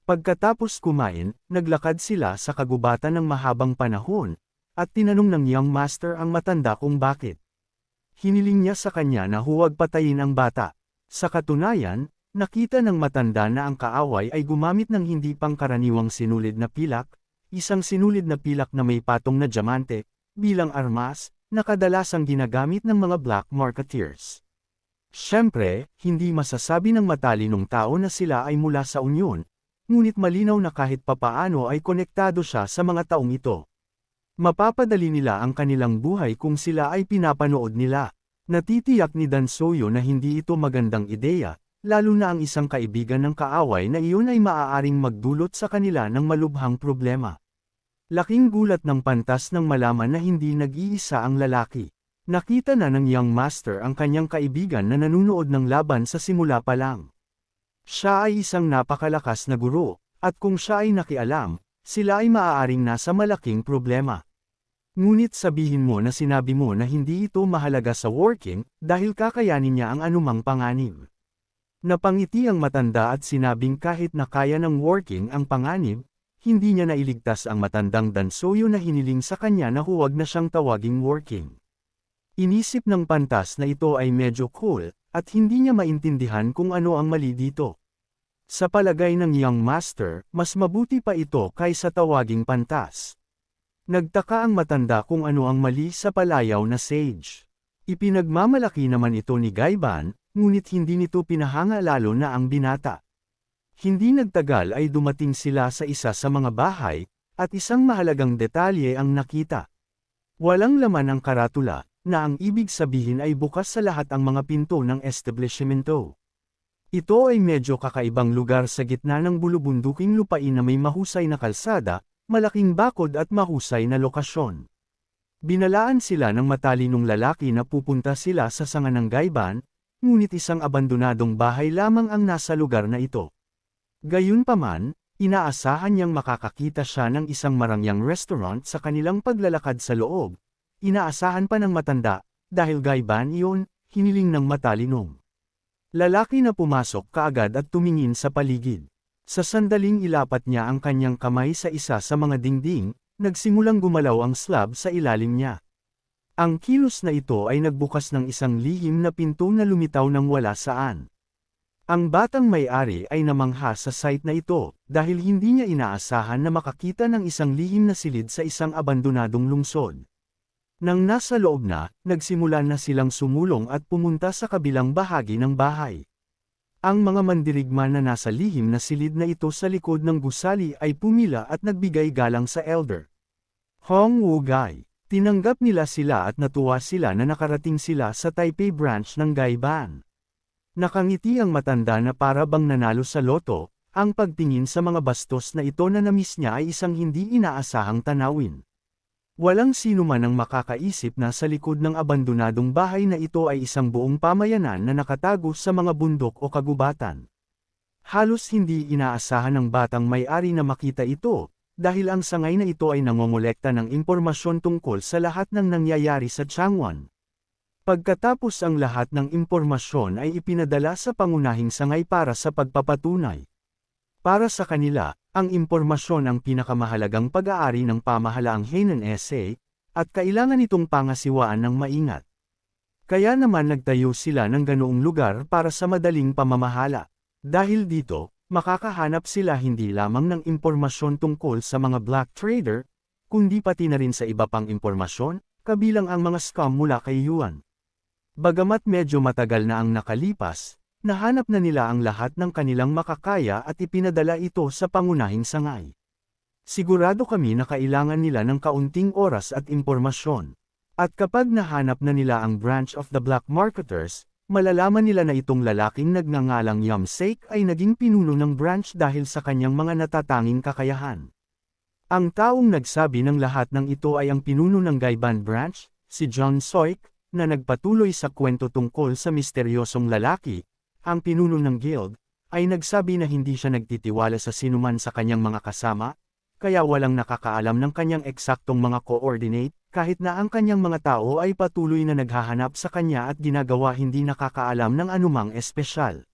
Pagkatapos kumain, naglakad sila sa kagubatan ng mahabang panahon, at tinanong ng young master ang matanda kung bakit. Hiniling niya sa kanya na huwag patayin ang bata. Sa katunayan, nakita ng matanda na ang kaaway ay gumamit ng hindi pangkaraniwang sinulid na pilak, isang sinulid na pilak na may patong na diamante, bilang armas, na kadalasang ginagamit ng mga black marketeers. Siyempre, hindi masasabi ng matalinong tao na sila ay mula sa Unyon, ngunit malinaw na kahit papaano ay konektado siya sa mga taong ito. Mapapadali nila ang kanilang buhay kung sila ay pinapanood nila. Natitiyak ni Dan Soyo na hindi ito magandang ideya, lalo na ang isang kaibigan ng kaaway na iyon ay maaaring magdulot sa kanila ng malubhang problema. Laking gulat ng pantas nang malaman na hindi nag-iisa ang lalaki. Nakita na ng young master ang kanyang kaibigan na nanunood ng laban sa simula pa lang. Siya ay isang napakalakas na guro, at kung siya ay nakialam, sila ay maaaring nasa malaking problema. Ngunit sabihin mo na sinabi mo na hindi ito mahalaga sa working, dahil kakayanin niya ang anumang panganib. Napangiti ang matanda at sinabing kahit na kaya ng working ang panganib, hindi niya nailigtas ang matandang Dan Soyo na hiniling sa kanya na huwag na siyang tawaging working. Inisip ng pantas na ito ay medyo cool, at hindi niya maintindihan kung ano ang mali dito. Sa palagay ng young master, mas mabuti pa ito kaysa tawaging pantas. Nagtaka ang matanda kung ano ang mali sa palayaw na sage. Ipinagmamalaki naman ito ni Gaiban, ngunit hindi nito pinahanga lalo na ang binata. Hindi nagtagal ay dumating sila sa isa sa mga bahay, at isang mahalagang detalye ang nakita. Walang laman ang karatula, na ang ibig sabihin ay bukas sa lahat ang mga pinto ng establishmento. Ito ay medyo kakaibang lugar sa gitna ng bulubunduking lupain na may mahusay na kalsada, malaking bakod at mahusay na lokasyon. Binalaan sila ng matalinong lalaki na pupunta sila sa sanga ng Gaiban, ngunit isang abandonadong bahay lamang ang nasa lugar na ito. Gayunpaman, inaasahan niyang makakakita siya ng isang marangyang restaurant sa kanilang paglalakad sa loob. Inaasahan pa ng matanda, dahil Gaiban iyon, hiniling ng matalinong lalaki na pumasok kaagad at tumingin sa paligid. Sa sandaling ilapat niya ang kanyang kamay sa isa sa mga dingding, nagsimulang gumalaw ang slab sa ilalim niya. Ang kilos na ito ay nagbukas ng isang lihim na pinto na lumitaw ng wala saan. Ang batang may-ari ay namangha sa site na ito, dahil hindi niya inaasahan na makakita ng isang lihim na silid sa isang abandonadong lungsod. Nang nasa loob na, nagsimulan na silang sumulong at pumunta sa kabilang bahagi ng bahay. Ang mga mandirigma na nasa lihim na silid na ito sa likod ng gusali ay pumila at nagbigay galang sa elder Hong Wu-gai. Tinanggap nila sila at natuwa sila na nakarating sila sa Taipei branch ng Gaiban. Nakangiti ang matanda na para bang nanalo sa loto, ang pagtingin sa mga bastos na ito na namiss niya ay isang hindi inaasahang tanawin. Walang sino man ang makakaisip na sa likod ng abandonadong bahay na ito ay isang buong pamayanan na nakatago sa mga bundok o kagubatan. Halos hindi inaasahan ng batang may-ari na makita ito, dahil ang sangay na ito ay nangongolekta ng impormasyon tungkol sa lahat ng nangyayari sa Changwon. Pagkatapos ang lahat ng impormasyon ay ipinadala sa pangunahing sangay para sa pagpapatunay. Para sa kanila, ang impormasyon ang pinakamahalagang pag-aari ng pamahalaang Hainan SA, at kailangan itong pangasiwaan ng maingat. Kaya naman nagtayo sila ng ganoong lugar para sa madaling pamamahala. Dahil dito, makakahanap sila hindi lamang ng impormasyon tungkol sa mga black trader, kundi pati na rin sa iba pang impormasyon, kabilang ang mga scam mula kay Yuan. Bagamat medyo matagal na ang nakalipas, nahanap na nila ang lahat ng kanilang makakaya at ipinadala ito sa pangunahing sangay. Sigurado kami na kailangan nila ng kaunting oras at impormasyon. At kapag nahanap na nila ang branch of the black marketers, malalaman nila na itong lalaking nagngangalang Yamsake ay naging pinuno ng branch dahil sa kanyang mga natatanging kakayahan. Ang taong nagsabi ng lahat ng ito ay ang pinuno ng Gaiban branch, si John Soik, na nagpatuloy sa kwento tungkol sa misteryosong lalaki. Ang pinuno ng guild, ay nagsabi na hindi siya nagtitiwala sa sinuman sa kanyang mga kasama, kaya walang nakakaalam ng kanyang eksaktong mga coordinate, kahit na ang kanyang mga tao ay patuloy na naghahanap sa kanya at ginagawa hindi nakakaalam ng anumang espesyal.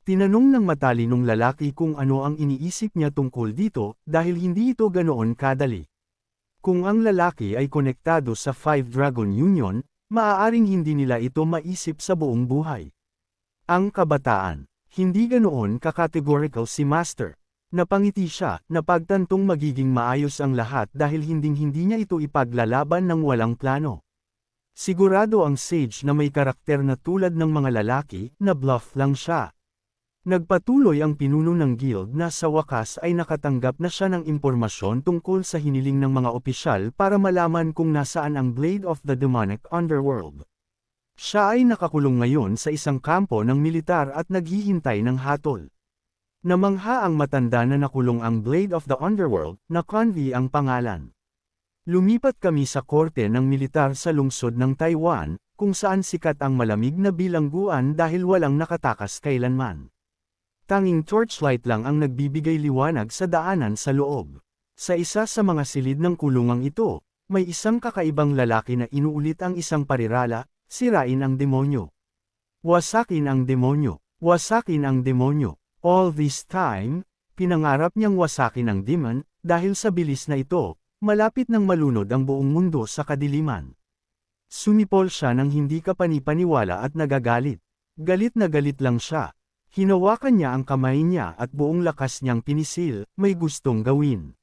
Tinanong ng matalinong lalaki kung ano ang iniisip niya tungkol dito, dahil hindi ito ganoon kadali. Kung ang lalaki ay konektado sa Five Dragon Union, maaaring hindi nila ito maisip sa buong buhay. Ang kabataan, hindi ganoon ka-categorical si Master. Napangiti siya, napagtantong magiging maayos ang lahat dahil hinding-hindi niya ito ipaglalaban ng walang plano. Sigurado ang sage na may karakter na tulad ng mga lalaki, na bluff lang siya. Nagpatuloy ang pinuno ng guild na sa wakas ay nakatanggap na siya ng impormasyon tungkol sa hiniling ng mga opisyal para malaman kung nasaan ang Blade of the Demonic Underworld. Siya ay nakakulong ngayon sa isang kampo ng militar at naghihintay ng hatol. Namangha ang matanda na nakulong ang Blade of the Underworld, na Convi ang pangalan. Lumipat kami sa korte ng militar sa lungsod ng Taiwan, kung saan sikat ang malamig na bilangguan dahil walang nakatakas kailanman. Tanging torchlight lang ang nagbibigay liwanag sa daanan sa loob. Sa isa sa mga silid ng kulungang ito, may isang kakaibang lalaki na inuulit ang isang parirala, sirain ang demonyo. Wasakin ang demonyo. Wasakin ang demonyo. All this time, pinangarap niyang wasakin ang demon, dahil sa bilis na ito, malapit nang malunod ang buong mundo sa kadiliman. Sumipol siya ng hindi kapanipaniwala at nagagalit. Galit na galit lang siya. Hinawakan niya ang kamay niya at buong lakas niyang pinisil, may gustong gawin.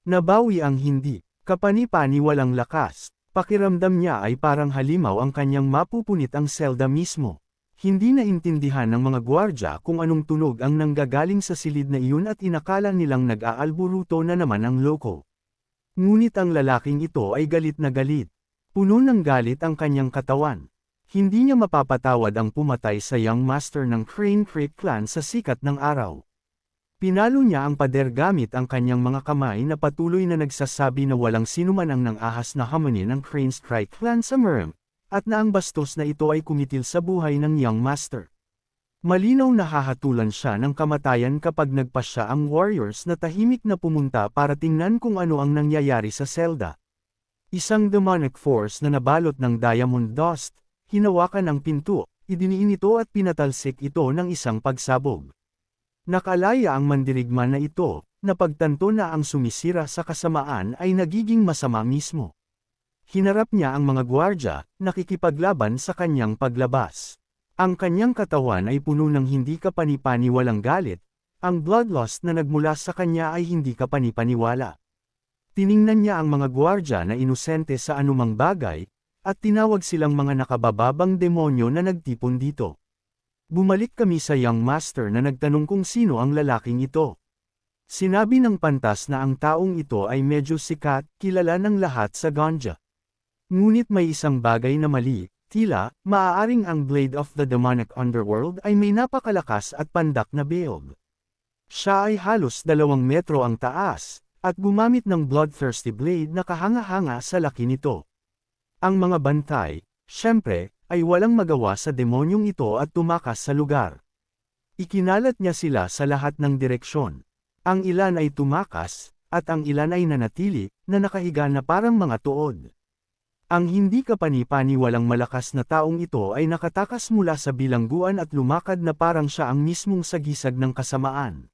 Nabawi ang hindi, kapani-pani walang lakas, pakiramdam niya ay parang halimaw ang kanyang mapupunit ang selda mismo. Hindi naintindihan ng mga gwardya kung anong tunog ang nanggagaling sa silid na iyon at inakala nilang nag-aalburuto na naman ang loko. Ngunit ang lalaking ito ay galit na galit. Puno ng galit ang kanyang katawan. Hindi niya mapapatawad ang pumatay sa young master ng Crane Creek Clan sa sikat ng araw. Pinalo niya ang pader gamit ang kanyang mga kamay na patuloy na nagsasabi na walang sinuman ang nang-ahas na hamunin ng Crane Strike Clan sa Merm, at na ang bastos na ito ay kumitil sa buhay ng young master. Malinaw na hahatulan siya ng kamatayan kapag nagpasya ang warriors na tahimik na pumunta para tingnan kung ano ang nangyayari sa selda. Isang demonic force na nabalot ng diamond dust, hinawakan ang pinto, idiniin ito at pinatalsik ito ng isang pagsabog. Nakalaya ang mandirigma na ito, napagtanto na ang sumisira sa kasamaan ay nagiging masama mismo. Hinarap niya ang mga gwardya, nakikipaglaban sa kanyang paglabas. Ang kanyang katawan ay puno ng hindi kapanipaniwalang galit, ang bloodlust na nagmula sa kanya ay hindi kapanipaniwala. Tiningnan niya ang mga gwardya na inosente sa anumang bagay, at tinawag silang mga nakabababang demonyo na nagtipon dito. Bumalik kami sa young master na nagtanong kung sino ang lalaking ito. Sinabi ng pantas na ang taong ito ay medyo sikat, kilala ng lahat sa Ganja. Ngunit may isang bagay na mali, tila, maaaring ang Blade of the Demonic Underworld ay may napakalakas at pandak na build. Siya ay halos 2 metro ang taas, at gumamit ng bloodthirsty blade na kahanga-hanga sa laki nito. Ang mga bantay, syempre, ay walang magawa sa demonyong ito at tumakas sa lugar. Ikinalat niya sila sa lahat ng direksyon. Ang ilan ay tumakas, at ang ilan ay nanatili, na nakahiga na parang mga tuod. Ang hindi kapani-pani walang malakas na taong ito ay nakatakas mula sa bilangguan at lumakad na parang siya ang mismong sagisag ng kasamaan.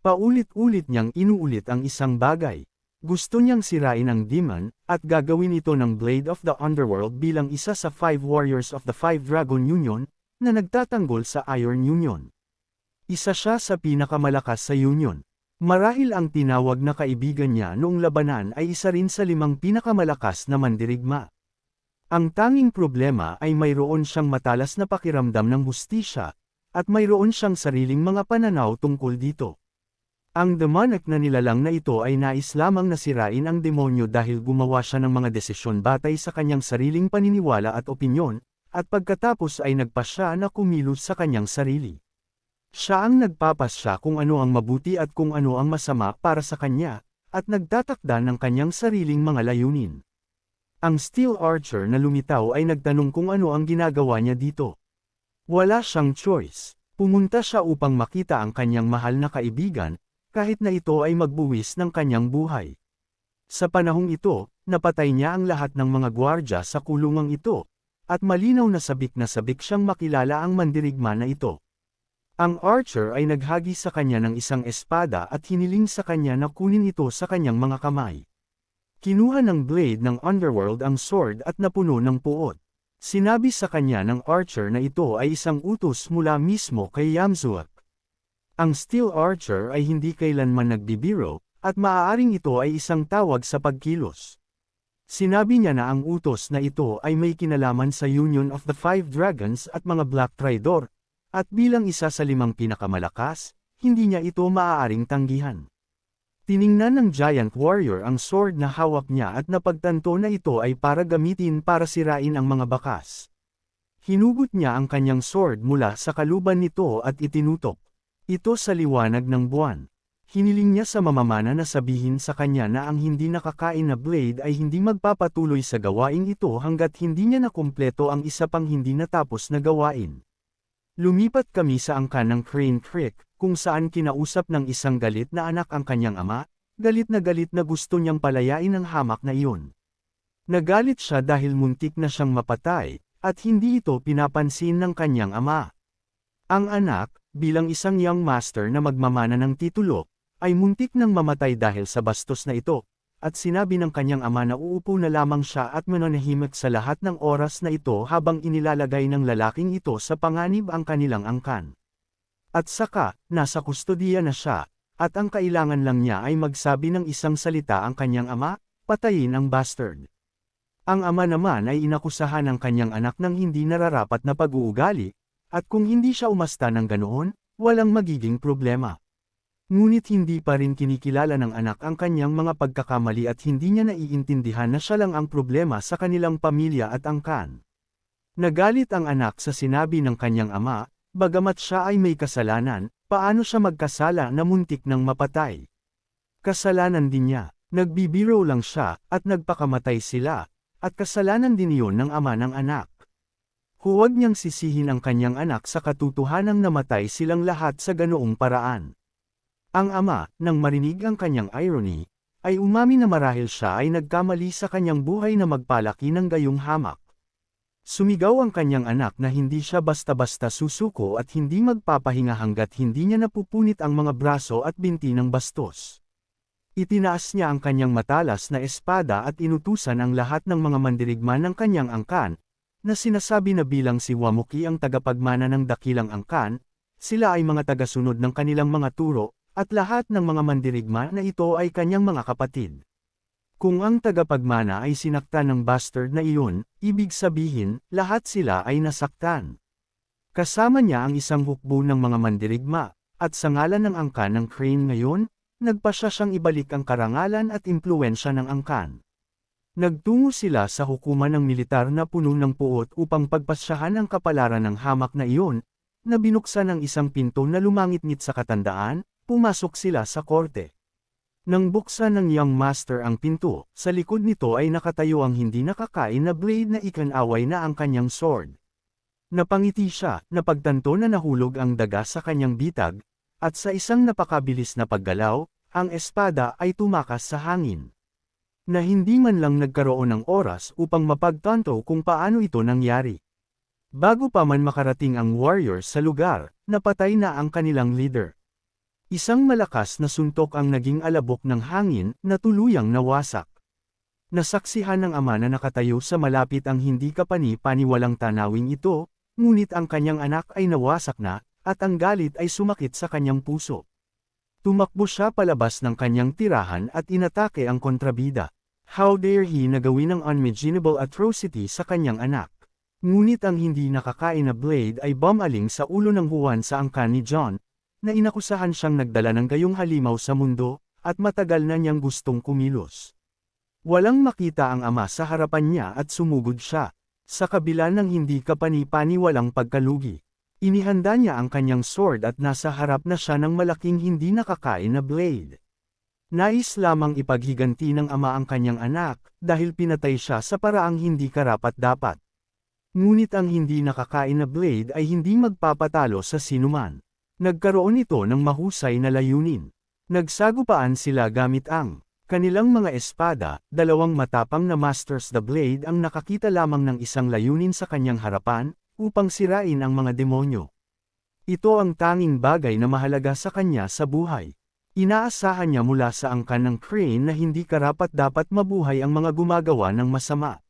Paulit-ulit niyang inuulit ang isang bagay. Gusto niyang sirain ang demon, at gagawin ito ng Blade of the Underworld bilang isa sa 5 warriors of the Five Dragon Union, na nagtatanggol sa Iron Union. Isa siya sa pinakamalakas sa Union. Marahil ang tinawag na kaibigan niya noong labanan ay isa rin sa 5 pinakamalakas na mandirigma. Ang tanging problema ay mayroon siyang matalas na pakiramdam ng hustisya, at mayroon siyang sariling mga pananaw tungkol dito. Ang demonic na nilalang na ito ay nais lamang na sirain ang demonyo dahil gumawa siya ng mga desisyon batay sa kanyang sariling paniniwala at opinyon, at pagkatapos ay nagpasya na kumilos sa kanyang sarili. Siya ang nagpapasya kung ano ang mabuti at kung ano ang masama para sa kanya, at nagtatakda ng kanyang sariling mga layunin. Ang Steel Archer na lumitaw ay nagtanong kung ano ang ginagawa niya dito. Wala siyang choice. Pumunta siya upang makita ang kanyang mahal na kaibigan, kahit na ito ay magbuwis ng kanyang buhay. Sa panahong ito, napatay niya ang lahat ng mga gwardya sa kulungang ito, at malinaw na sabik siyang makilala ang mandirigma na ito. Ang archer ay naghagi sa kanya ng isang espada at hiniling sa kanya na kunin ito sa kanyang mga kamay. Kinuha ng blade ng underworld ang sword at napuno ng puot. Sinabi sa kanya ng archer na ito ay isang utos mula mismo kay Yamzuak. Ang steel archer ay hindi kailanman nagbibiro, at maaaring ito ay isang tawag sa pagkilos. Sinabi niya na ang utos na ito ay may kinalaman sa Union of the Five Dragons at mga Black Tridor, at bilang isa sa 5 pinakamalakas, hindi niya ito maaaring tanggihan. Tiningnan ng Giant Warrior ang sword na hawak niya at napagtanto na ito ay para gamitin para sirain ang mga bakas. Hinugot niya ang kanyang sword mula sa kaluban nito at itinutok ito sa liwanag ng buwan. Hiniling niya sa mamamana na sabihin sa kanya na ang hindi nakakain na blade ay hindi magpapatuloy sa gawaing ito hanggat hindi niya nakumpleto ang isa pang hindi natapos na gawain. Lumipat kami sa angkan ng Crane Creek, kung saan kinausap ng isang galit na anak ang kanyang ama, galit na gusto niyang palayain ang hamak na iyon. Nagalit siya dahil muntik na siyang mapatay, at hindi ito pinapansin ng kanyang ama. Ang anak, bilang isang young master na magmamana ng titulo, ay muntik nang mamatay dahil sa bastos na ito, at sinabi ng kanyang ama na uupo na lamang siya at mananahimik sa lahat ng oras na ito habang inilalagay ng lalaking ito sa panganib ang kanilang angkan. At saka, nasa kustodiya na siya, at ang kailangan lang niya ay magsabi ng isang salita ang kanyang ama, patayin ang bastard. Ang ama naman ay inakusahan ng kanyang anak ng hindi nararapat na pag-uugali, at kung hindi siya umasta ng ganoon, walang magiging problema. Ngunit hindi pa rin kinikilala ng anak ang kanyang mga pagkakamali at hindi niya naiintindihan na siya lang ang problema sa kanilang pamilya at angkan. Nagalit ang anak sa sinabi ng kanyang ama, bagamat siya ay may kasalanan, paano siya magkasala na muntik ng mapatay? Kasalanan din niya, nagbibiro lang siya, at nagpakamatay sila, at kasalanan din iyon ng ama ng anak. Huwag niyang sisihin ang kanyang anak sa katotohanang namatay silang lahat sa ganoong paraan. Ang ama, nang marinig ang kanyang irony, ay umami na marahil siya ay nagkamali sa kanyang buhay na magpalaki ng gayong hamak. Sumigaw ang kanyang anak na hindi siya basta-basta susuko at hindi magpapahinga hanggat hindi niya napupunit ang mga braso at binti ng bastos. Itinaas niya ang kanyang matalas na espada at inutusan ang lahat ng mga mandirigma ng kanyang angkan, na sinasabi na bilang si Wamuki ang tagapagmana ng dakilang angkan, sila ay mga tagasunod ng kanilang mga turo, at lahat ng mga mandirigma na ito ay kanyang mga kapatid. Kung ang tagapagmana ay sinaktan ng bastard na iyon, ibig sabihin, lahat sila ay nasaktan. Kasama niya ang isang hukbo ng mga mandirigma, at sa ngalan ng angkan ng Crane ngayon, nagpasya siyang ibalik ang karangalan at impluensya ng angkan. Nagtungo sila sa hukuman ng militar na puno ng puot upang pagpasyahan ang kapalaran ng hamak na iyon, na binuksan ang isang pinto na lumangit-ngit sa katandaan. Pumasok sila sa korte. Nang buksan ng young master ang pinto, sa likod nito ay nakatayo ang hindi nakakain na blade na ikanaway na ang kanyang sword. Napangiti siya, napagtanto na nahulog ang daga sa kanyang bitag, at sa isang napakabilis na paggalaw, ang espada ay tumakas sa hangin. Na hindi man lang nagkaroon ng oras upang mapagtanto kung paano ito nangyari. Bago pa man makarating ang warriors sa lugar, napatay na ang kanilang leader. Isang malakas na suntok ang naging alabok ng hangin na tuluyang nawasak. Nasaksihan ng ama na nakatayo sa malapit ang hindi kapani-paniwalang tanawing ito, ngunit ang kanyang anak ay nawasak na, at ang galit ay sumakit sa kanyang puso. Tumakbo siya palabas ng kanyang tirahan at inatake ang kontrabida. How dare he na gawin ang unimaginable atrocity sa kanyang anak? Ngunit ang hindi nakakain na blade ay bumaling sa ulo ng Juan sa angkan ni John, na inakusahan siyang nagdala ng gayong halimaw sa mundo, at matagal na niyang gustong kumilos. Walang makita ang ama sa harapan niya at sumugod siya, sa kabila ng hindi kapani-paniwalang pagkalugi. Inihanda niya ang kanyang sword at nasa harap na siya ng malaking hindi nakakain na blade. Nais lamang ipaghiganti ng ama ang kanyang anak, dahil pinatay siya sa paraang hindi karapat-dapat. Ngunit ang hindi nakakain na blade ay hindi magpapatalo sa sinuman. Nagkaroon ito ng mahusay na layunin. Nagsagupaan sila gamit ang kanilang mga espada, dalawang matapang na Masters the Blade ang nakakita lamang ng isang layunin sa kanyang harapan, upang sirain ang mga demonyo. Ito ang tanging bagay na mahalaga sa kanya sa buhay. Inaasahan niya mula sa angkan ng Crane na hindi karapat-dapat mabuhay ang mga gumagawa ng masama.